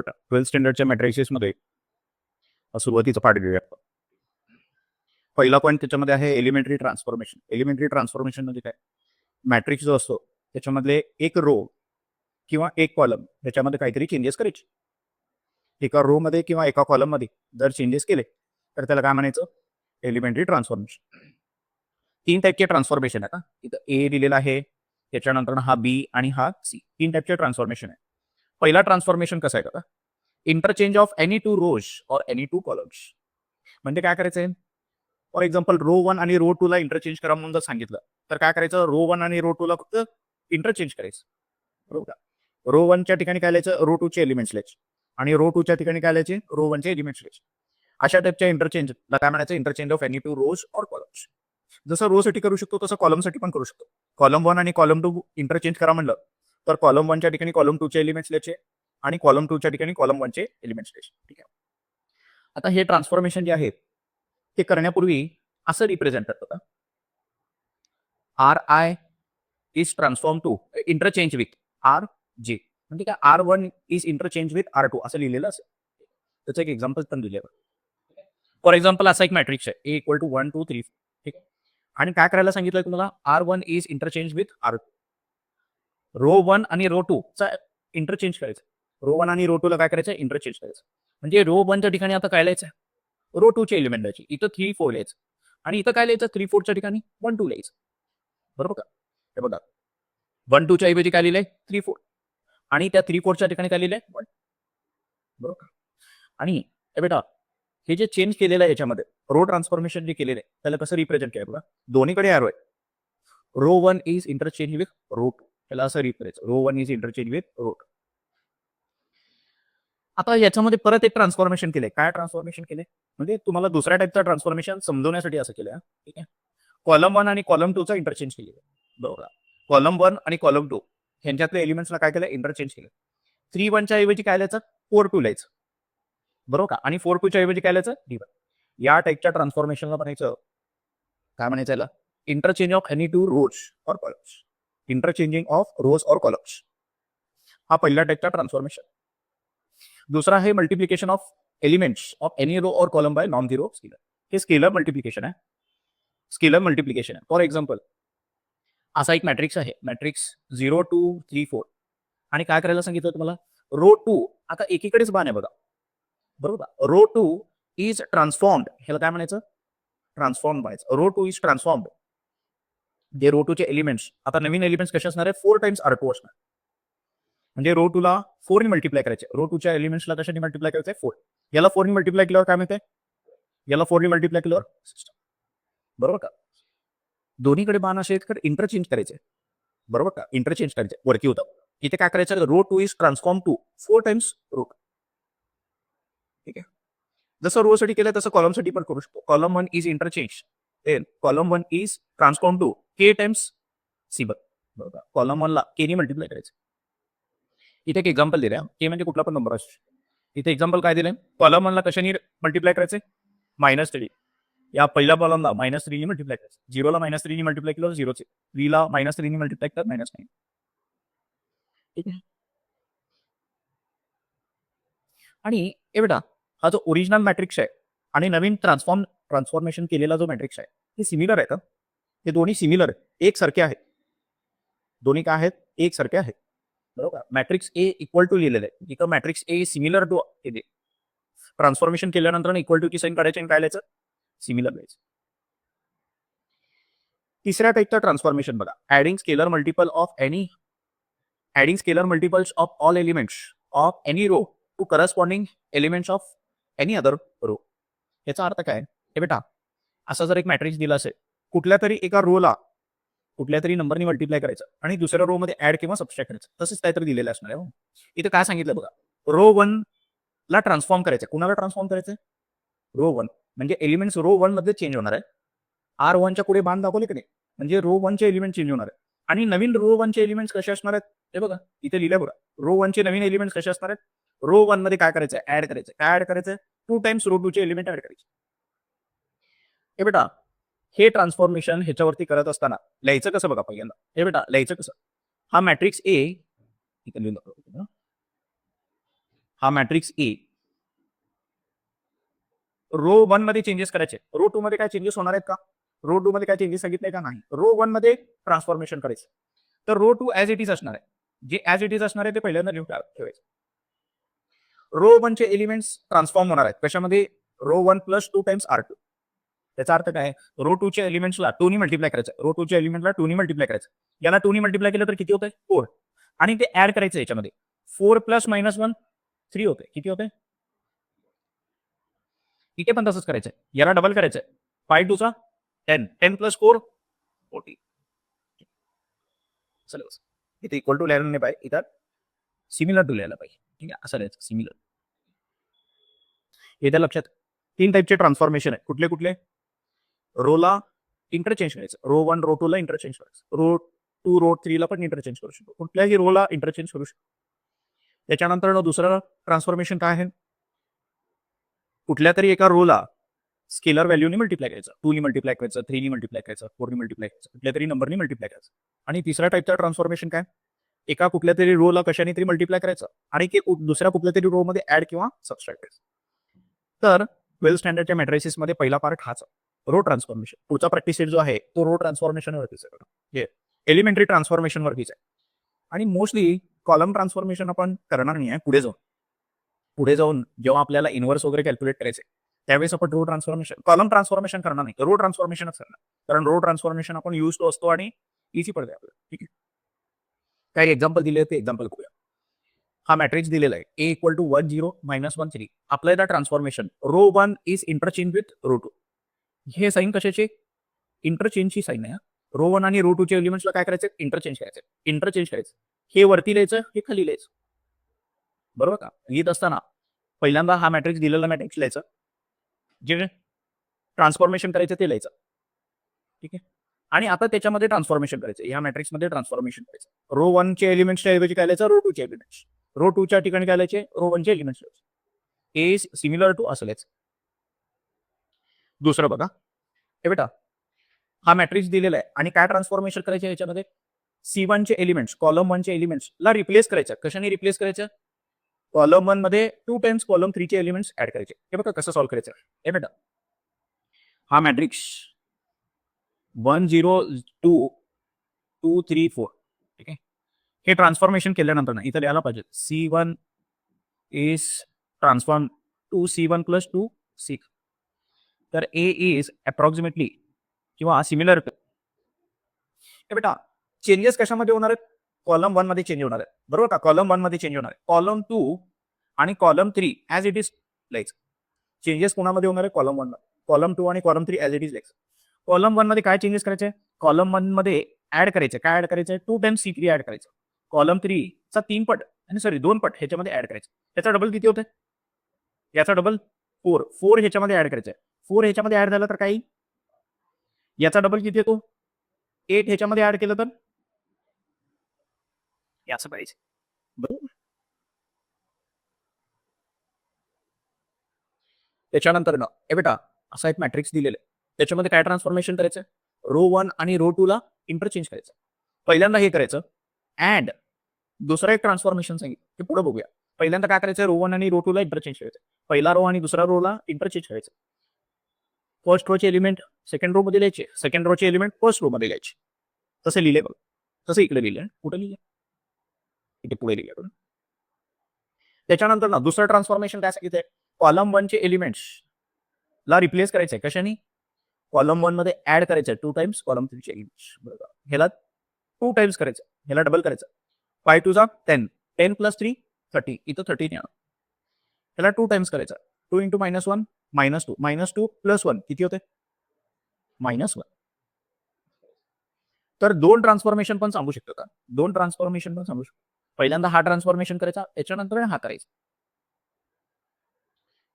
Twelfth स्टँडर्डच्या मॅट्रिसेसमध्ये सुरुवातीचा पाठ घेऊया. पहिला पॉईंट त्याच्यामध्ये आहे एलिमेंटरी ट्रान्सफॉर्मेशन. एलिमेंटरी ट्रान्सफॉर्मेशन म्हणजे काय? मॅट्रिक्स जो असतो त्याच्यामधले एक रो किंवा एक कॉलम त्याच्यामध्ये काहीतरी चेंजेस करायचे. एका रो मध्ये किंवा एका कॉलम मध्ये जर चेंजेस केले तर त्याला काय म्हणायचं? Elementary transformation. 3 टाईपचे ट्रान्सफॉर्मेशन आहे. इथं ए दिलेला आहे, त्याच्यानंतर हा बी आणि हा सी. 3 टाईपचे ट्रान्सफॉर्मेशन आहे. पहिला ट्रान्सफॉर्मेशन कसं आहे का? इंटरचेंज ऑफ एनी 2 रोज और एनी 2 कॉलम्स. म्हणजे काय करायचंय? फॉर एक्झाम्पल रो 1 आणि रो 2 ला इंटरचेंज करा म्हणून जर सांगितलं तर काय करायचं? रो 1 आणि रो 2 ला फक्त इंटरचेंज करायचं, बरोबर का? रो 1 च्या ठिकाणी काय लिहायचं? रो 2 चे एलिमेंट्स लिहायचे आणि रो 2 च्या ठिकाणी काय लिहायचे? रो 1 चे एलिमेंट्स लिहायचे. अशा टाईपच्या इंटरचेंजला काय म्हणायचं? इंटरचेंज ऑफ एनी 2 रोज और कॉलम्स. जसं रो साठी करू शकतो तसं कॉलम साठी पण करू शकतो. कॉलम 1 आणि कॉलम 2 इंटरचेंज करा म्हणलं तर कॉलम 1 च्या ठिकाणी कॉलम 2 चे एलिमेंट्स लिहायचे आणि कॉलम 2 च्या ठिकाणी कॉलम 1 चे एलिमेंट्स लिहायचे. ठीक आहे. आता हे ट्रान्सफॉर्मेशन जे आहे ते करण्यापूर्वी असं रिप्रेझेंट करतात. R I is transform to interchange with R J. म्हणजे काय? R1 is interchange with R2 असं लिहिलेलं असेल. त्याचं एक एक्झाम्पल पण दिलेलं. फॉर एक्झाम्पल असा एक मॅट्रिक्स आहे A = 1 2 3. ठीक आहे. आणि काय करायला सांगितलंय तुम्हाला? R1 is interchange with R2. Row 1 आणि रो 2 चा इंटरचेंज करायचं. रो 1 आणि रो 2 ला काय करायचं? इंटरचेंज करायचं. म्हणजे रो 1 च्या ठिकाणी आता काय लिहायचं? रो 2 चे एलिमेंट लिहायचे. इथं 3 4 लिहायचं आणि इथं काय लिहायचं? 3 4 च्या ठिकाणी 1 2 लिहायचं, बरोबर का? हे बघा 1 2 च्या ऐवजी काय लिहिलंय? 3 4 आणि त्या 3 4 च्या ठिकाणी काय लिहिलंय? 1, बरोबर का? आणि बेटा हे जे चेंज केलेलं आहे याच्यामध्ये रो ट्रान्सफॉर्मेशन जे केलेलं आहे त्याला कसं रिप्रेझेंट केलं बघा? दोन्हीकडे एरो आहे. Row 1 is interchange with row 2. त्याला असं represent, row 1 is interchange with row 2. आता याच्यामध्ये परत एक ट्रान्सफॉर्मेशन केलंय. काय ट्रान्सफॉर्मेशन केलंय? म्हणजे तुम्हाला दुसऱ्या टाईपचं ट्रान्सफॉर्मेशन समजवण्यासाठी असं केलंय. ठीक आहे. कॉलम 1 आणि कॉलम 2 चा इंटरचेंज केलेलं आहे, बरोबर. कॉलम 1 आणि कॉलम 2 ह्यांच्यातल्या एलिमेंट्सला काय केलं? इंटरचेंज केलं. 3 1 च्या ऐवजी काय लिहायचं? 4 2 लिहायचं, बरोबर का? आणि 4 2 च्या ऐवजी काय लिहायचं? D1. या टाईपच्या ट्रान्सफॉर्मेशनला म्हणायचं काय? म्हणायचं याला इंटरचेंज ऑफ एनी 2 रोज और कॉलम्स. इंटरचेंजिंग ऑफ रोज और कॉलम्स हा पहिला टाईपचा ट्रान्सफॉर्मेशन. दूसरा है multiplication of elements of any row or column by non zero scalar. हे स्केलर मल्टिप्लिकेशन आहे. स्केलर मल्टिप्लिकेशन आहे. फॉर एक्झाम्पल असा एक मॅट्रिक्स आहे, मॅट्रिक्स 0 2 3 4 आणि काय करायला सांगितलं तुम्हाला? रो 2 आता एकीकडेच बाण आहे बघा, बरोबर. Row 2 is transformed. ह्याला काय म्हणायचं? ट्रान्सफॉर्म व्हायचं. Row 2 is transformed. जे रो 2 चे एलिमेंट्स आता नवीन एलिमेंट्स कसे असणार आहे? 4 टाइम्स R2 असणार. म्हणजे रो 2 ला 4 ने मल्टिप्लाय करायचे. रो 2 च्या एलिमेंट्सला कशाने मल्टिप्लाय करायचे? 4. याला 4 ने मल्टिप्लाय केल्यावर काय मिळते? याला 4 ने मल्टिप्लाय केल्यावर 6, बरोबर का? दोन्हीकडे बाण असे तर इंटरचेंज करायचे, बरोबर का? इंटरचेंज करायचे. वरती होतं इथे काय करायचं? Row 2 is transform to 4 times row. ठीक आहे. जसं रो साठी केलं तसं कॉलम साठी पण करू शकतो. Column 1 is interchange, then column 1 is transform to k times C1, बरोबर. कॉलम 1 ला k ने मल्टिप्लाय करायचं. इथे एक एक्झाम्पल दिलंय. k म्हणजे कुठला पण नंबर असतो. इथे एक्झाम्पल काय दिलंय? कॉलम 1 ला कशाने मल्टिप्लाय करायचे? -3. या पहिल्या कॉलमला -3 ने मल्टिप्लाय करायचं. 0 ला -3 ने मल्टिप्लाय केलं 0 चे. 3 ला -3 ने मल्टिप्लाय केलं -9. ठीक आहे. आणि हे बेटा हा जो ओरिजिनल मॅट्रिक्स आहे आणि नवीन ट्रान्सफॉर्मेशन केलेला जो मॅट्रिक्स आहे हे सिमिलर आहे का? हे दोन्ही सिमिलर आहेत, एकसारखे आहेत. दोन्ही काय आहेत? एकसारखे आहेत, बरोबर. मॅट्रिक्स ए इक्वल टू लिहिलेलं आहे. इथं मॅट्रिक्स ए सिमिलर टू हे ट्रान्सफॉर्मेशन केल्यानंतर इक्वल टू ची साइन काढायची आणि काय लिहायचं? सिमिलर लिहायचं. तिसऱ्या टाईपचं ट्रान्सफॉर्मेशन बघा. Adding scalar multiples of all elements of any row to corresponding elements of any other row. याचा अर्थ काय? हे बेटा असा जर एक मॅट्रिक्स दिला असेल, कुठल्या तरी एका रोला कुठल्या तरी नंबरने मल्टिप्लाय करायचं आणि दुसऱ्या रो मध्ये ऍड किंवा सबस्ट्रॅक्ट करायचं, तसंच काहीतरी दिलेलं असणार आहे. इथं काय सांगितलं बघा? रो 1 ला ट्रान्सफॉर्म करायचं. कुणाला ट्रान्सफॉर्म करायचं? रो 1. म्हणजे एलिमेंट्स रो 1 मध्ये चेंज होणार आहे. R1 च्या पुढे बाण दाखवले की नाही? म्हणजे रो 1 चे एलिमेंट चेंज होणार आहे. आणि नवीन रो 1 चे एलिमेंट्स कसे असणार आहेत? हे बघा इथे लिहिलंय बघा. रो 1 चे नवीन एलिमेंट्स कसे असणार आहेत? रो 1 मध्ये काय करायचं? ऍड करायचं. काय ऍड करायचं? 2 टाइम्स रो 2 चे एलिमेंट ऍड करायचे. हे बेटा हे ट्रान्सफॉर्मेशन ह्याच्यावरती करत असताना लिहायचं कसं बघा पहिल्यांदा. हे बेटा लिहायचं कसं? हा मॅट्रिक्स ए इथे लिहिलं, हा मॅट्रिक्स ए रो 1 मध्ये चेंजेस करायचे. रो 2 मध्ये काय चेंजेस होणार आहेत का? रो 2 मध्ये काय चेंजेस सांगितले का? नाही. रो 1 मध्ये ट्रान्सफॉर्मेशन करायचं. तर रो 2 ॲज इट इज असणार आहे. जे ॲज इट इज असणार आहे ते पहिल्यांदा लिहून ठेवायचं. रो 1 चे एलिमेंट्स ट्रान्सफॉर्म होणार आहेत. कशामध्ये? Row 1 plus 2 times R2. त्याचा अर्थ काय? रो 2 च्या एलिमेंट्सला 2 नी मल्टिप्लाय करायचं. रो 2 च्या एलिमेंटला 2 नी मल्टिप्लाय करायचं. याला 2 नी मल्टिप्लाय केलं तर किती होतंय? 4. आणि ते ऍड करायचं याच्यामध्ये. 4 प्लस मायनस 1 3 होते. किती होते? इथे पण तसंच करायचंय. याला डबल करायचंय. 5 2 चा 10. 10 प्लस 4 40. चला इथे इक्वल टू लिहायला नाही पाहिजे. इथं सिमिलर टू लिहायला पाहिजे. ठीक आहे, असं लिहायचं सिमिलर. हे त्या लक्षात. 3 टाइपचे ट्रान्सफॉर्मेशन आहे. कुठले कुठले? रोला इंटरचेंज करायचं. रो 1 रो 2 ला इंटरचेंज करायचं. रो 2 रो 3 ला पण इंटरचेंज करू शकतो. कुठल्याही रोला इंटरचेंज करू शकतो. त्याच्यानंतर दुसरं ट्रान्सफॉर्मेशन काय आहे? कुठल्या तरी एका रोला स्केलर व्हॅल्यूनी मल्टिप्लाय करायचं. 2 नी मल्टिप्लाय करायचं, 3 नी मल्टिप्लाय करायचं, 4 नी मल्टिप्लाय करायचं. कुठल्या तरी नंबरनी मल्टिप्लाय करायचं. आणि तिसऱ्या टाइपचं ट्रान्सफॉर्मेशन काय? एका कुठल्या तरी रोला कशाने तरी मल्टिप्लाय करायचं आणि दुसऱ्या कुठल्या तरी रो मध्ये ऍड किंवा सबस्ट्रॅक्ट करायचं. तर 12 स्टँडर्डच्या मॅट्रिसेसमध्ये पहिला पार्ट हाच रो ट्रान्सफॉर्मेशन. पुढचा प्रॅक्टिस सेट जो आहे तो रो ट्रान्सफॉर्मेशन वरतीच आहे. एलिमेंटरी ट्रान्सफॉर्मेशन वरतीच आहे. आणि मोस्टली कॉलम ट्रान्सफॉर्मेशन आपण करणार नाही आहे पुढे जाऊन जेव्हा आपल्याला इन्व्हर्स वगैरे कॅल्क्युलेट करायचे त्यावेळेस आपण रो ट्रान्सफॉर्मेशन कॉलम ट्रान्सफॉर्मेशन करणार नाही, रो ट्रान्सफॉर्मेशनच करणार. कारण रो ट्रान्सफॉर्मेशन आपण यूज तो असतो आणि इझी पडते आपल्याला. ठीक आहे, काही एक्झाम्पल दिले ते एक्झाम्पल करूया. हा मॅट्रिक्स दिलेला आहे ए इक्वल टू 1 0 मायनस 1 3. आपल्या इथं transformation row 1 is interchange with row 2. हे साईन कशाचे? इंटरचेंजची साईन आहे. रो 1 आणि रो 2 च्या एलिमेंट्सला काय करायचं? इंटरचेंज करायचं. हे वरती लिहायचं, हे खाली लिहायचं. बरोबर का? लिहित असताना पहिल्यांदा हा मॅट्रिक्स दिलेला मॅट्रिक्स लिहायचं. जे ट्रान्सफॉर्मेशन करायचं ते लिहायचं. ठीक आहे. आणि आता त्याच्यामध्ये ट्रान्सफॉर्मेशन करायचं. या मॅट्रिक्समध्ये ट्रान्सफॉर्मेशन करायचं. रो 1 चे एलिमेंट्सच्या ऐवजी काय लिहायचं? रो 2 चे एलिमेंट्स. रो 2 च्या ठिकाणी काय लिहायचे? रो 1 चे एलिमेंट्स लिहायचे. ए सिमिलर टू असं लिहायचं. दुसरं बघा, हे बेटा हा मॅट्रिक्स दिलेला आहे आणि काय ट्रान्सफॉर्मेशन करायचं याच्यामध्ये? C1 चे एलिमेंट्स, कॉलम 1 चे एलिमेंट्स ला रिप्लेस करायचं. कशाने रिप्लेस करायचं? कॉलम 1 मध्ये 2 टाइम्स कॉलम 3 चे एलिमेंट्स ऍड करायचे. हे बघा कसं सॉल्व्ह करायचं. हे बेटा हा मॅट्रिक्स 1 0 2 2 3 4. ठीक आहे. हे ट्रान्सफॉर्मेशन केल्यानंतर ना इथं लिहायला पाहिजे C1 is transform to C1 plus 2 C. तर ए इज अप्रॉक्सिमेटली किंवा सिमिलर. हे बेटा चेंजेस कशामध्ये होणार आहेत? कॉलम 1 मध्ये चेंज होणार आहेत. बरोबर का? कॉलम 1 मध्ये चेंज होणार आहे. कॉलम 2 आणि कॉलम 3 ॲज इट इज लिहायचं. चेंजेस कोणामध्ये होणार आहे? कॉलम 1 मध्ये. कॉलम 2 आणि कॉलम 3 ॲज इट इज लिहायचं. कॉलम 1 मध्ये काय चेंजेस करायचे? कॉलम 1 मध्ये ऍड करायचे. काय ऍड करायचं? 2 टाइम्स C3 ऍड करायचं. कॉलम 3 चा 3 पट आणि सॉरी 2 पट ह्याच्यामध्ये ऍड करायचं. त्याचा डबल किती होते? याचा डबल 4. 4 ह्याच्यामध्ये ऍड करायचं. 4 ह्याच्यामध्ये ऍड झालं तर काही याचा डबल किती येतो? 8 ह्याच्यामध्ये ऍड केलं तर असं पाहिजे. बरोबर. त्याच्यानंतर ना हे बेटा असा एक मॅट्रिक्स दिलेला आहे. त्याच्यामध्ये काय ट्रान्सफॉर्मेशन करायचं? रो 1 आणि रो 2 ला इंटरचेंज करायचं. पहिल्यांदा हे करायचं ऍड. दुसरं एक ट्रान्सफॉर्मेशन सांगितलं ते पुढे बघूया. पहिल्यांदा काय करायचं? रो 1 आणि रो 2 ला इंटरचेंज करायचं. पहिला रो आणि दुसरा रो ला इंटरचेंज करायचं. फर्स्ट रो चे एलिमेंट सेकंड रो मध्ये लिहायचे. सेकंड रो चे एलिमेंट फर्स्ट रो मध्ये लिहायचे. तसे लिहिले बघ. तसं इकडे लिहिले. कुठे लिहिले? इथे पुढे लिहिले. त्याच्यानंतर ना दुसरं ट्रान्सफॉर्मेशन काय सांगितलंय? कॉलम 1 चे एलिमेंट्स ला रिप्लेस करायचंय. कशाने? कॉलम 1 मध्ये ऍड करायचं 2 टाइम्स कॉलम 3 चे एलिमेंट्स. बरोबर. ह्याला 2 टाइम्स करायचं. ह्याला डबल करायचं. 5 2 चा 10. 10 प्लस 3 30. इथं 30 येणार. ह्याला 2 टाइम्स करायचं. 2 इंटू -1 -2. -2 प्लस 1 किती होते? -1. तर 2 ट्रान्सफॉर्मेशन पण सांगू शकतो का? 2 ट्रान्सफॉर्मेशन पण सांगू शकतो. पहिल्यांदा हा ट्रान्सफॉर्मेशन करायचा, त्याच्यानंतर हा करायचा.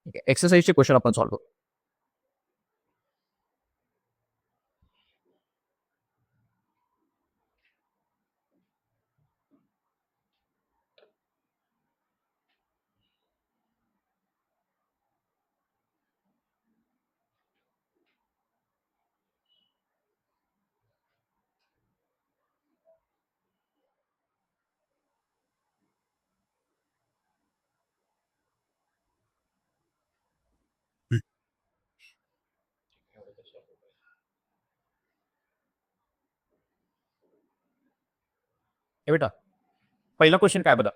ठीक आहे. एक्सरसाइजचे क्वेश्चन आपण सॉल्व्ह करू. हे बेटा पहिला क्वेश्चन काय बघा,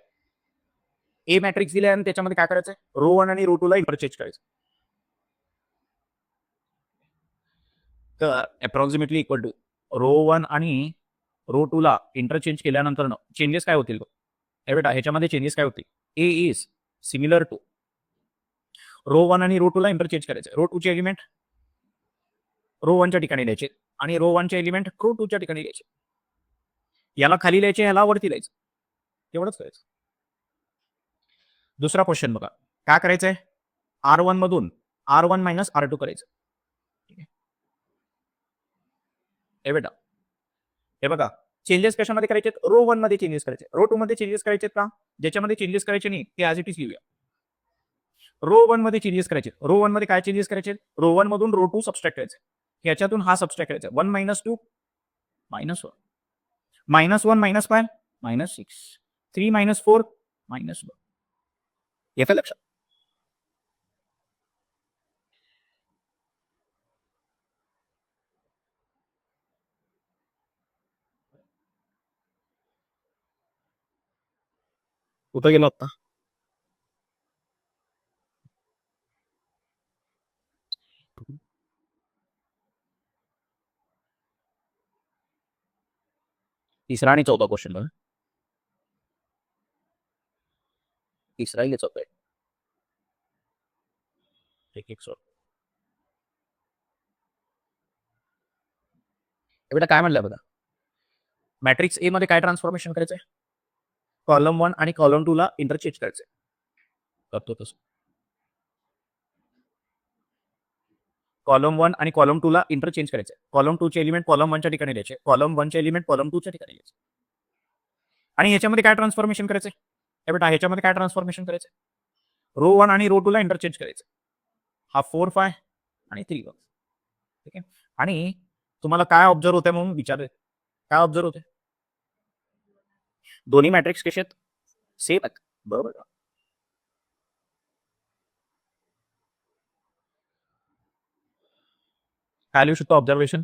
ए मॅट्रिक्स दिले आणि त्याच्यामध्ये काय करायचंय, रो 1 आणि रो 2 ला इंटरचेंज करायचं. तर अप्रॉक्सिमेटली इक्वल टू रो 1 आणि रो 2 ला इंटरचेंज केल्यानंतर चेंजेस काय होतील, हे बेटा ह्याच्यामध्ये चेंजेस काय होतील, ए इज सिमिलर टू रो 1 आणि रो 2 ला इंटरचेंज करायचं. रो 2 चे एलिमेंट रो 1 च्या ठिकाणी द्यायचे आणि रो 1 चे एलिमेंट रो 2 च्या ठिकाणी द्यायचे. याला खाली लिहायचे, याला वरती लिहायचं, तेवढंच करायचं. दुसरा क्वेश्चन बघा, काय करायचंय, R1 मधून R1 मायनस R2 करायचं. ठीक आहे, हे बेटा हे बघा चेंजेस कशामध्ये करायचे, रो 1 मध्ये चेंजेस करायचे, रो 2 मध्ये चेंजेस करायचे का, ज्याच्यामध्ये चेंजेस करायचे नाही ते ॲज इट इज लिहूया. रो 1 मध्ये चेंजेस करायचे, रो 1 मध्ये काय चेंजेस करायचे, रो 1 मधून रो 2 सबस्ट्रॅक्ट करायचे, ह्याच्यातून हा सबस्ट्रॅक्ट करायचा, 1 minus 2 minus 1, minus 1 minus 5 minus 6, 3 minus 4 minus 1. येतं लक्षात. कुठं गेला होता, तिसरा आणि चौथा क्वेश्चन बघा, तिसरा आणि चौथा एक एक सॉल्व. बेटा काय म्हणलं बघा, मॅट्रिक्स ए मध्ये काय ट्रान्सफॉर्मेशन करायचंय, कॉलम 1 आणि कॉलम 2 ला इंटरचेंज करायचंय. करतो तसं, कॉलम 1 आणि कॉलम 2 ला इंटरचेंज करायचंय. कॉलम 2 चे एलिमेंट कॉलम 1 च्या ठिकाणी द्यायचे, कॉलम 1 चे एलिमेंट कॉलम 2 च्या ठिकाणी द्यायचे. आणि ह्याच्यामध्ये काय ट्रान्सफॉर्मेशन करायचंय, हे बेटा ह्याच्यामध्ये काय ट्रान्सफॉर्मेशन करायचंय, रो 1 आणि रो 2 ला इंटरचेंज करायचं. हा 4 5 आणि 3 1. ठीक आहे, आणि तुम्हाला काय ऑब्झर्व होतंय म्हणून विचारले, काय ऑब्झर्व होते, दोन्ही मॅट्रिक्स कसे आहेत, सेम आहेत, बरोबर. काय लिहू शकतो observation,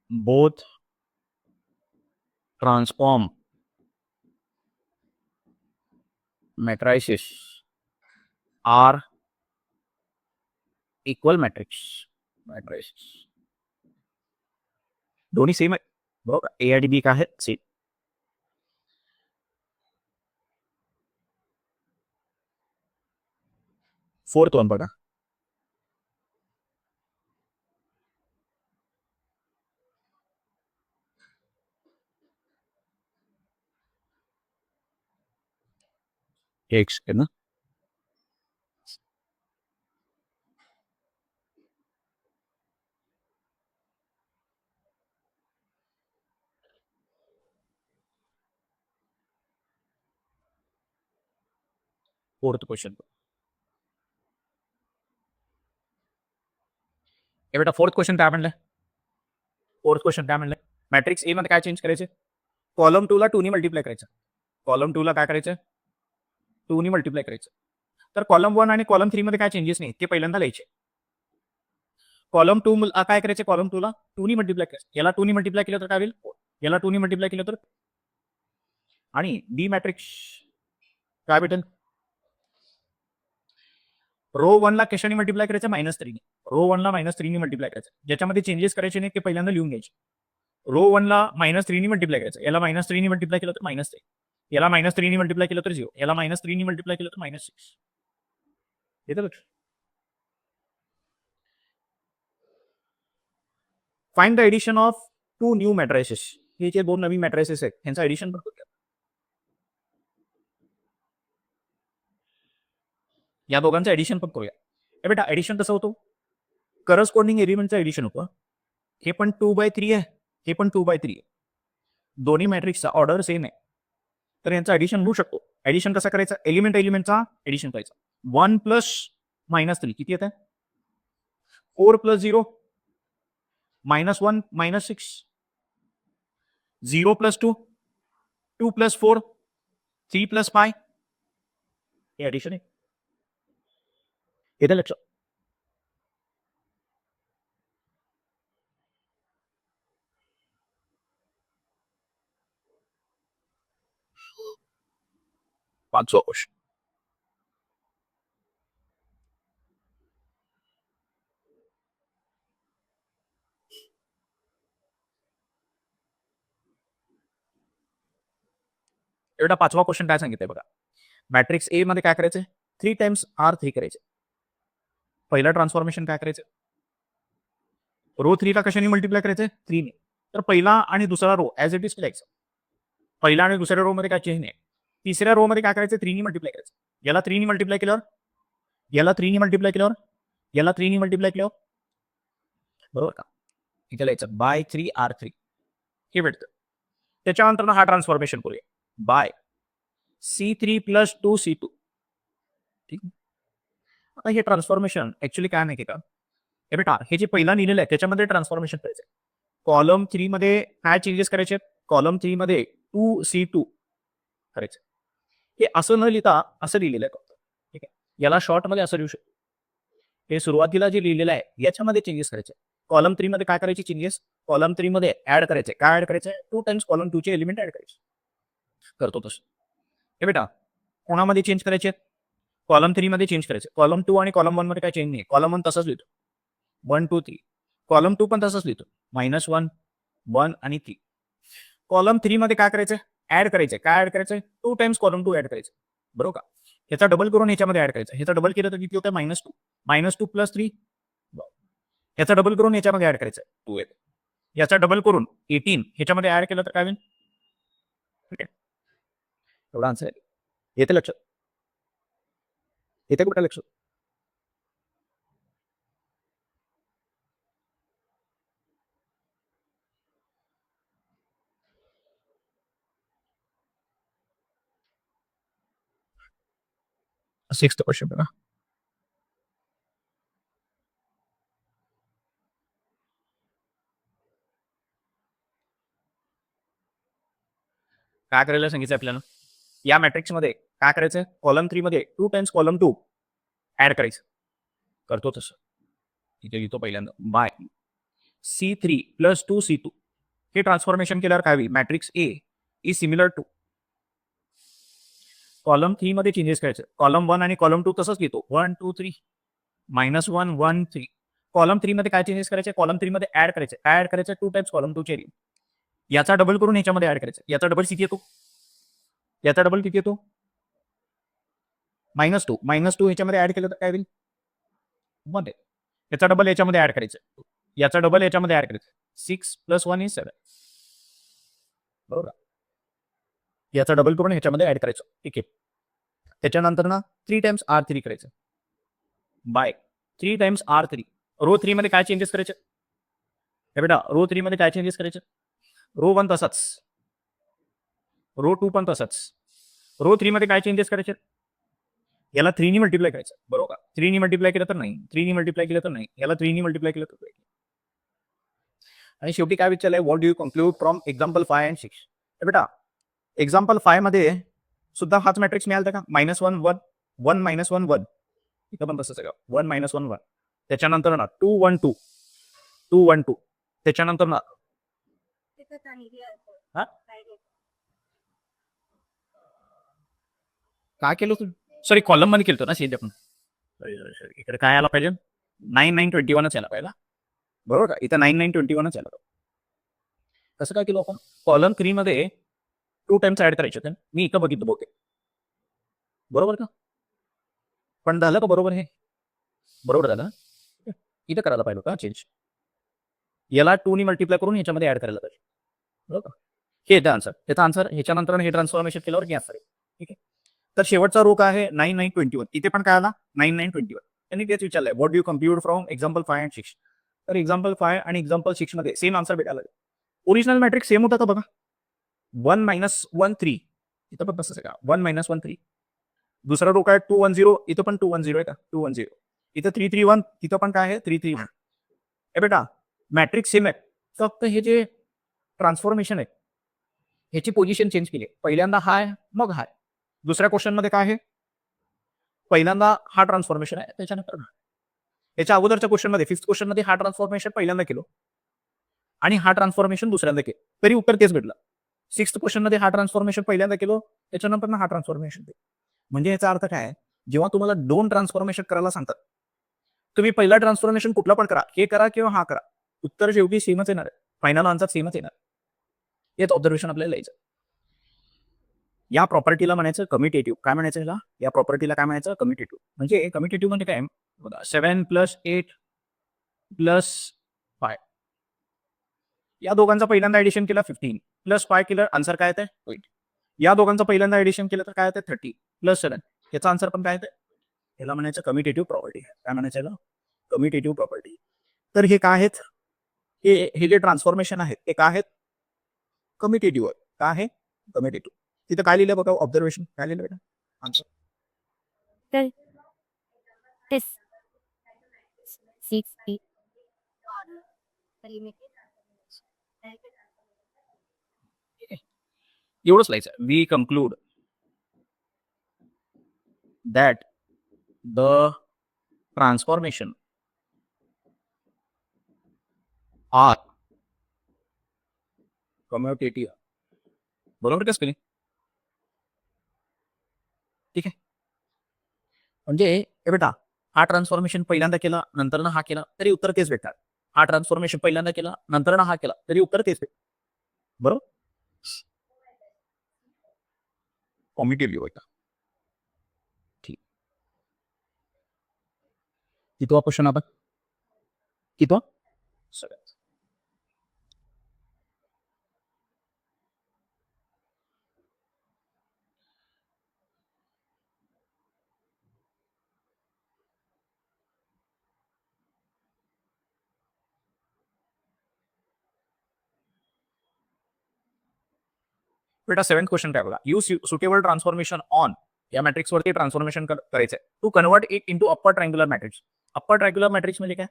both transform matrices are equal matrices. दोन्ही सेम आहे बरोबर, ए आणि बी काय आहेत सेम. फोर्थ वन बघा, एक्स आहे ना, फोर्थ क्वेश्चन. हे बेटा फोर्थ क्वेश्चन काय म्हणलं, फोर्थ क्वेश्चन काय म्हणलं, मॅट्रिक्स ए मध्ये काय चेंज करायचे, कॉलम 2 ला 2 नी मल्टिप्लाय करायचं, कॉलम 2 ला काय करायचं 2 नी मल्टिप्लाय करायचं. तर कॉलम 1 आणि कॉलम 3 मध्ये काय चेंजेस नाही ते पहिल्यांदा लिहायचे. कॉलम 2 काय करायचे, कॉलम 2 ला 2 नी मल्टिप्लाय करायचं, याला 2 नी मल्टिप्लाय केलं तर काय होईल, याला 2 नी मल्टिप्लाय केलं तर, आणि बी मॅट्रिक्स काय भेटेल, रो 1 ला कशाने मल्टिप्लाय करायचं, -3 नी, रो 1 ला -3 नी मल्टिप्लाय करायचं, ज्याच्यामध्ये चेंजेस करायचे नाही ते पहिल्यांदा लिहून घ्यायचे. रो 1 ला -3 नी मल्टिप्लाय करायचं, याला -3 नी मल्टिप्लाय केलं तर -3, याला -3 नी मल्टिप्लाय केलं तर 0, याला -3 नी मल्टिप्लाय केलं तर -6. येतं लक्ष. Find the addition of 2 new matrices, हे जे 2 नवीन मॅट्रिसेस आहेत त्यांचं एडिशन पण करूया. या दोघांचं एडिशन पण करूया. हे बेटा एडिशन कसं होतो, करस्पॉन्डिंग एलिमेंटचं एडिशन होतं. हे पण 2/3 आहे, हे पण 2/3 आहे, दोन्ही मॅट्रिक्सचा ऑर्डर सेम आहे, तर यांचं एडिशन होऊ शकतो. एडिशन कसं करायचं, एलिमेंट एलिमेंटचा एडिशन करायचं. 1 प्लस -3 किती येतं, 4 प्लस 0 -1 -6, 0 प्लस 2 2 प्लस 4 3 प्लस 5, हे एडिशन आहे. येतं लक्षात. पाचवा क्वेश्चन. एवढा पाचवा क्वेश्चन काय सांगितलंय बघा. मॅट्रिक्स ए मध्ये काय करायचंय, 3 टाइम्स R3 करायचे. पहिलं ट्रान्सफॉर्मेशन काय करायचं, रो 3 ला कशाने मल्टिप्लाय करायचंय, 3 ने. तर पहिला आणि दुसरा रो ऍज इट इज लिहायचं. पहिला आणि दुसऱ्या रो मध्ये काय चेंज नाही. तिसऱ्या रो मध्ये काय करायचं, 3 ने मल्टिप्लाय करायचं. याला 3 ने मल्टिप्लाय केल्यावर, याला 3 ने मल्टिप्लाय केल्यावर, याला 3 ने मल्टिप्लाय केल्यावर, बरोबर का. इथे लिहायचं बाय 3R3 हे भेटतं. त्याच्यानंतर हा ट्रान्सफॉर्मेशन करूया बाय C3 प्लस 2C2. ठीक. आता हे ट्रान्सफॉर्मेशन ऍक्च्युली काय नाही का, हे बेटा हे जे पहिला लिहिलेलं आहे त्याच्यामध्ये ट्रान्सफॉर्मेशन करायचं. कॉलम 3 मध्ये काय चेंजेस करायचे, कॉलम 3 मध्ये 2C2 करायचं. हे असं न लिहिता असं लिहिलेलं आहे. ठीक आहे, याला शॉर्ट मध्ये असं लिहू शकतो. हे सुरुवातीला जे लिहिलेलं आहे याच्यामध्ये चेंजेस करायचे. कॉलम 3 मध्ये काय करायचे चेंजेस, कॉलम 3 मध्ये ऍड करायचे. काय ऍड करायचे, 2 टाइम्स कॉलम 2 चे एलिमेंट ऍड करायचे. करतो तसं. हे बेटा कोणामध्ये चेंज करायचे, कॉलम 3 मध्ये चेंज करायचे. कॉलम 2 आणि कॉलम 1 मध्ये काय चेंज नाही. कॉलम 1 तसंच लिहितो, 1 2 3. कॉलम 2 पण तसंच लिहितो, -1 1 आणि 3. कॉलम 3 मध्ये काय करायचं, ऍड करायचं. काय ऍड करायचं, 2 टाइम्स कॉलम 2 ऍड करायचं. बरोबर का. ह्याचा डबल करून ह्याच्यामध्ये ऍड करायचं. ह्याचा डबल केलं तर किती होतं, -2 -2 प्लस 3. ह्याचा डबल करून ह्याच्यामध्ये ऍड करायचं 2 येतं. याचा डबल करून 18 ह्याच्यामध्ये ऍड केलं तर काय होईल. ठीक आहे, एवढा आन्सर आहे. येते लक्षात, येते कुठे लक्षात. सिक्स्थ क्वेश्चन बघा. काय करायला सांगितलं आपल्याला, या मॅट्रिक्स मध्ये काय करायचं, कॉलम 3 मध्ये 2 टाइम्स कॉलम 2 ऍड करायचं. करतो तसं. इथे लिहितो पहिल्यांदा बाय C3 प्लस 2C2. हे ट्रान्सफॉर्मेशन केल्यावर काय होईल, matrix A is similar to. Column 3 मध्ये चेंजेस करायचे. कॉलम 1 आणि कॉलम 2 तसंच लिहितो, 1 2 3 -1 1 3. कॉलम 3 मध्ये काय चेंजेस करायचे, कॉलम 3 मध्ये ऍड करायचे. काय ऍड करायचे, 2 टाइम्स कॉलम 2 चे एलिमेंट. याचा डबल करून ह्याच्यामध्ये ऍड करायचं. याचा डबल किती येतो, याचा डबल किती येतो, -2 -2 ह्याच्यामध्ये ऍड केलं तर काय होईल, 1. याचा डबल याच्यामध्ये ऍड करायचं. याचा डबल याच्यामध्ये ऍड करायचं. 6 + 1 = 7. बरोबर. याचा डबल करून ह्याच्यामध्ये ऍड करायचं. ठीक आहे. त्याच्यानंतर ना 3 टाइम्स R3 करायचं बाय 3 टाइम्स R3. रो 3 मध्ये काय चेंजेस करायचे, हे बेटा रो 3 मध्ये काय चेंजेस करायचे, रो 1 तसाच, रो 2 पण तसाच. रो 3 मध्ये काय चेंजेस करायचे, याला 3 ने मल्टिप्लाय करायचं. बरोबर का. 3 ने मल्टिप्लाय केलं तर नाही, 3 ने मल्टिप्लाय केलं तर नाही, याला 3 ने मल्टिप्लाय केलं तर. आणि शेवटी काय विचारलंय, what do you conclude from example 5 and 6. बेटा एक्झाम्पल 5 मध्ये सुद्धा हाच मॅट्रिक्स मिळाला का, -1 1 1 -1 1. इथं पण तसंच आहे का, 1 -1 1. त्याच्यानंतर ना 2 1 2 2 1 2. त्याच्यानंतर ना काय केलं तुम्ही, सॉरी कॉलम मध्ये केलं ना सीट आपण. इकडे काय आला पाहिजे, 9 9 21च यायला पाहिजे. बरोबर का, इथं 9 9 21च यायला. कसं काय केलं आपण, कॉलम 3 मध्ये 2 टाइम्स ऍड करायचे होते. मी इथं बघितलं बहुतेक, बरोबर का, पण झालं का बरोबर, हे बरोबर झालं. इथं करायला पाहिजे होतं चेंज. याला 2 ने मल्टिप्लाय करून ह्याच्यामध्ये ऍड करायला पाहिजे. बरोबर का, हे येतं आन्सर. त्याचा आन्सर ह्याच्यानंतर हे ट्रान्सफॉर्मेशन केल्यावर हे आन्सर आहे. ठीक आहे. तर शेवटचा रो काय आहे, 9 9 21. इथे पण काय आला, 9 9 21. त्यांनी तेच विचारलंय, what do you compute from example 5 and 6. तर एक्झाम्पल 5 आणि एक्झाम्पल 6 मध्ये सेम आन्सर भेटायला लागेल. ओरिजिनल मॅट्रिक्स सेम होता का बघा, 1 -1 3. इथं पण तसंच आहे का, 1 -1 3. दुसरा रो काय, 2 1 0. इथं पण 2 1 0 आहे का, 2 1 0. इथं 3 3 1. तिथं पण काय आहे, 3 3 1. हे बेटा मॅट्रिक्स सेम आहे, फक्त हे जे ट्रान्सफॉर्मेशन आहे ह्याची पोझिशन चेंज केली. पहिल्यांदा हाय मग हाय. दुसऱ्या क्वेश्चन मध्ये काय आहे, पहिल्यांदा हा ट्रान्सफॉर्मेशन आहे त्याच्यानंतर याच्या अगोदरच्या क्वेश्चन मध्ये, 5th क्वेश्चन मध्ये हा ट्रान्सफॉर्मेशन पहिल्यांदा केलं आणि हा ट्रान्सफॉर्मेशन दुसऱ्यांदा केलं, तरी उत्तर तेच भेटलं. सिक्स्थ क्वेश्चन मध्ये हा ट्रान्सफॉर्मेशन पहिल्यांदा केलो, त्याच्यानंतर हा ट्रान्सफॉर्मेशन केलं. म्हणजे याचा अर्थ काय, जेव्हा तुम्हाला 2 ट्रान्सफॉर्मेशन करायला सांगतात, तुम्ही पहिला ट्रान्सफॉर्मेशन कुठला पण करा, हे करा किंवा हा करा, उत्तर शेवटी सेमच येणार आहे. फायनल आन्सर सेमच येणार. हेच ऑब्झर्वेशन आपल्याला लिहायचं. या प्रॉपर्टीला म्हणायचं कम्युटेटिव्ह. काय म्हणायचं याला? या प्रॉपर्टीला काय म्हणायचं? कम्युटेटिव्ह. म्हणजे कम्युटेटिव्ह म्हणजे काय? बघा 7 + 8 + 5 या दोघांचं पहिल्यांदा ऍडिशन केलं 15 + 5 केलं, आन्सर काय येते? 8. या दोघांचं पहिल्यांदा ऍडिशन केलं तर काय येते? 30 + 7 याचा आन्सर पण काय येते? याला म्हणायचं कम्युटेटिव्ह प्रॉपर्टी. काय म्हणायचं याला? Commutative property. तर हे काय आहेत? हे जे ट्रान्सफॉर्मेशन आहेत ते काय आहेत? कम्युटेटिव्ह आहे. काय आहे? कम्युटेटिव्ह. तिथं काय लिहिलं बघा, ऑब्झर्वेशन काय लिहिलं बेटा? आन्सर तर टेस्ट 6 8 एवढंच लिहायचं. We conclude that the transformation are commutative. बरोबर कसं केली? ठीक आहे. म्हणजे हे बेटा, हा ट्रान्सफॉर्मेशन पहिल्यांदा केला, नंतर हा केला तरी उत्तर तेच भेटणार. हा ट्रान्सफॉर्मेशन पहिल्यांदा केला, नंतर हा केला तरी उत्तर तेच भेटणार. बरोबर? कॉम्युटेटिव्ह होता. ठीक. कितवा क्वेश्चन आता? कितवा? सगळ्यात. बेटा 7th क्वेश्चन काय बघा. यूज सुटेबल ट्रान्सफॉर्मेशन ऑन या मॅट्रिक्स वरती ट्रान्सफॉर्मेशन करायचंय to convert it into upper triangular matrix. Upper triangular matrix म्हणजे काय?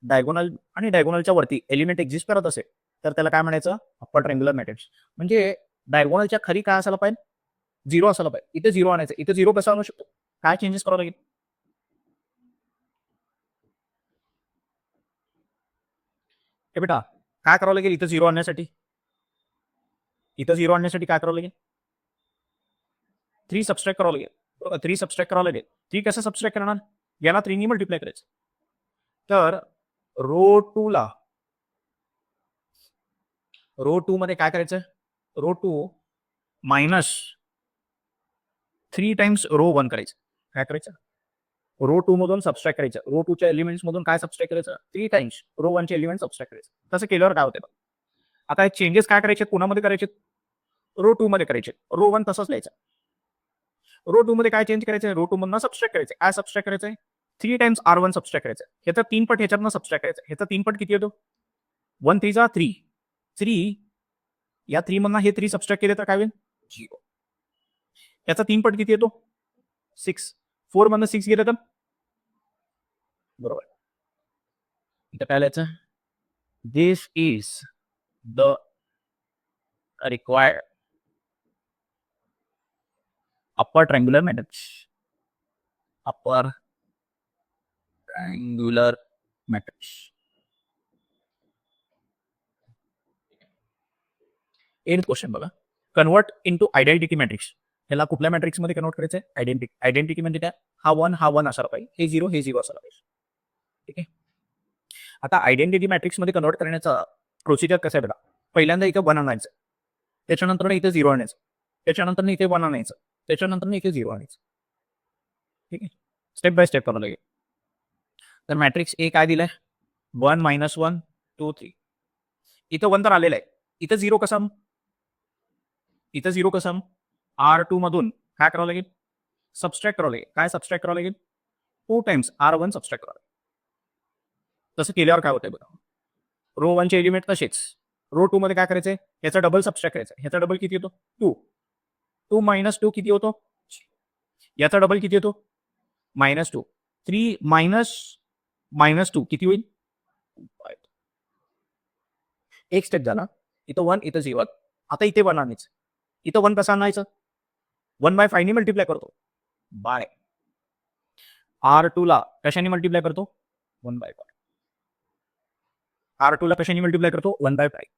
डायगोनल आणि डायगोनलच्या वरती एलिमेंट एक्झिस्ट करत असेल तर त्याला काय म्हणायचं? Upper triangular matrix. म्हणजे डायगोनलच्या खाली काय असायला पाहिजे? 0 असायला पाहिजे. इथे 0 आणायचं. इथे 0 कसा आणू शकतो? काय चेंजेस करावं लागेल? हे बेटा काय करावं लागेल इथं 0 आणण्यासाठी? इथं 0 आणण्यासाठी काय करावं लागेल? 3 सबस्ट्रॅक्ट करावं लागेल. 3 सबस्ट्रॅक्ट करावं लागेल. 3 कसं सबस्ट्रॅक्ट करणार? याला 3 नी मल्टिप्लाय करायचं. तर रो 2 ला रो 2 मध्ये काय करायचं? रो 2 मायनस 3 टाइम्स रो 1 करायचं. काय करायचं? रो 2 मधून सबस्ट्रॅक्ट करायचं. रो 2 च्या एलिमेंट्स मधून काय सबस्ट्रॅक्ट करायचं? 3 टाइम्स रो 1 चे एलिमेंट सबस्ट्रॅक्ट करायचं. तसं केल्यावर काय होते? आता हे चेंजेस काय करायचे? कोणामध्ये करायचे? रो 2 मध्ये करायचे. रो 1 तसंच लिहायचं. रो 2 मध्ये काय चेंज करायचं? रो 2 मधनं सबस्ट्रॅक्ट करायचं. काय सबस्ट्रॅक्ट करायचंय? 3 टाइम्स R1 सबस्ट्रॅक्ट करायचं. ह्याचा 3 पट ह्याच्यातनं सबस्ट्रॅक्ट करायचं. ह्याचा 3 पट किती येतो? 1 3 3 3 या 3 मधनं हे 3 सबस्ट्रॅक्ट केले तर काय होईल? 0. याचा 3 पट किती येतो? 6. 4 मधनं 6 गेलं तर बरोबर. इथं काय लिहायचं? This is the required upper triangular matrix. Upper triangular matrix. 8th question बघा. Convert into identity matrix. ह्याला कुठल्या मॅट्रिक्स मध्ये कन्वर्ट करायचंय? आयडेंटिटी. आयडेंटिटी म्हणजे काय? हा 1 हा 1 असायला पाहिजे. हे 0 हे 0 असायला पाहिजे. ठीक आहे. आता आयडेंटिटी मॅट्रिक्स मध्ये कन्वर्ट करण्याचा प्रोसिजर कसं आहे बघा. पहिल्यांदा इथं 1 आणायचं. त्याच्यानंतर इथे 0 आणायचं. त्याच्यानंतर इथे 1 आणायचं. त्याच्यानंतर इथे 0 आणायचं. ठीक आहे. स्टेप बाय स्टेप करावं लागेल. तर मॅट्रिक्स ए काय दिलंय? 1 -1 2 3. इथं 1 तर आलेलं आहे. इथं 0 कसं? इथं 0 कसं? R2 मधून काय करावं लागेल? सबस्ट्रॅक्ट करावं लागेल. काय सबस्ट्रॅक्ट करावं लागेल? 4 टाइम्स R1 सबस्ट्रॅक्ट करावं लागेल. तसं केल्यावर काय होतंय बघा. रो 1 चे एलिमेंट तसेच. रो 2 मध्ये काय करायचंय? याचा डबल सबस्ट्रॅक्ट करायचा. ह्याचा डबल किती येतो? 2. 2 - 2 किती होतो? याचा डबल किती येतो? -2. 3 -2 किती होईल? 5. एक स्टेप झाला. इथं 1 इथं 0. आता इथे 1 आणायचं. इथं 1 कसं आणायचं? 1/5 नी मल्टिप्लाय करतो. बाय R2 ला कशाने मल्टिप्लाय करतो? 1/5. R2 ला कशाने मल्टिप्लाय करतो? 1/5.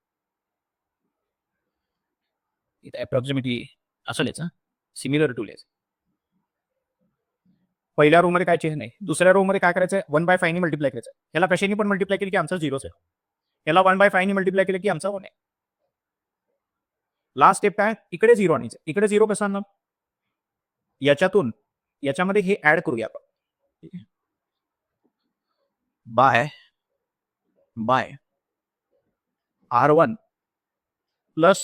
इथे अप्रॉक्सिमेटली असं लिहायचं सिमिलर टू लिहायचं. पहिल्या रो मध्ये काय चेंज नाही. दुसऱ्या रो मध्ये काय करायचं 1/5 ने मल्टिप्लाय करायचं. याला कशाने पण मल्टिप्लाय केलं की आमचा 0च आहे. याला 1/5 ने मल्टिप्लाय केलं की आमचा 1 आहे. लास्ट स्टेप काय इकडे 0 आणायचं. इकडे 0 कसं आणणार याच्यातून याच्यामध्ये हे ऍड करूया आपण बाय R1 प्लस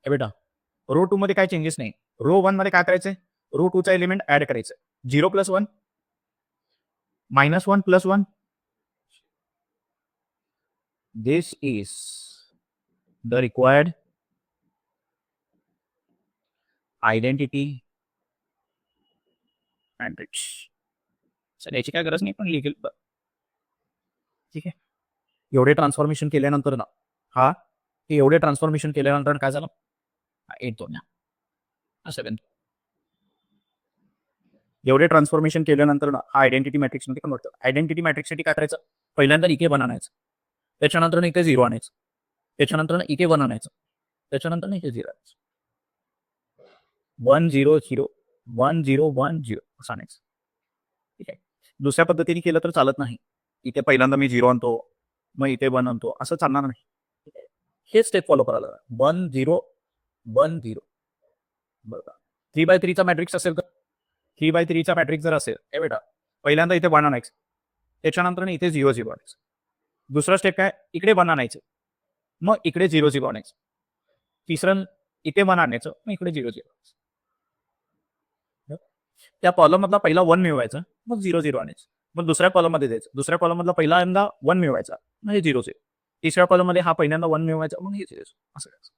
बेटा रो 2 मध्ये काय चेंजेस नाही. रो 1 मध्ये काय करायचंय रो 2 चा एलिमेंट ऍड करायचं 0 + 1 -1 + 1 दिस is the required identity matrix. Sir याची काय गरज नाही पण लिगल ठीक आहे. एवढे ट्रान्सफॉर्मेशन केल्यानंतर ना हे एवढे ट्रान्सफॉर्मेशन केल्यानंतर काय झालं 8 2 7 एवढे ट्रान्सफॉर्मेशन केल्यानंतर ना हा आयडेंटिटी मॅट्रिक्स मध्ये कन्वर्ट करतो. आयडेंटिटी मॅट्रिक्ससाठी काय करायचं पहिल्यांदा इके 1 आणायचं त्याच्यानंतर इथे 0 आणायचं त्याच्यानंतर इके 1 आणायचं त्याच्यानंतर इथे 0 आणायचं 1 0 0 1 0 1 0 असं आणायचं. ठीक आहे. दुसऱ्या पद्धतीने केलं तर चालत नाही. इथे पहिल्यांदा मी 0 आणतो मग इथे 1 आणतो असं चालणार नाही. हे स्टेप फॉलो करायला 1 0 1 0 बरं 3/3 चा मॅट्रिक्स असेल तर 3/3 चा मॅट्रिक्स जर असेल हे बेटा पहिल्यांदा इथे 1 आणायचं त्याच्यानंतर इथे 0 0 आणायचं. दुसरा स्टेप काय इकडे 1 आणायचं मग इकडे 0 0 आणायचं. तिसरं इथे 1 आणायचं मग इकडे 0 0 आणायचं. त्या कॉलम मधला पहिला 1 मिळवायचा मग 0 0 आणायचं. मग दुसऱ्या कॉलम मध्ये जायचं दुसऱ्या कॉलम मधला पहिल्यांदा 1 मिळवायचा म्हणजे 0 0 तिसऱ्या कॉलम मध्ये हा पहिल्यांदा 1 मिळवायचा मग हे 0 असं करायचं.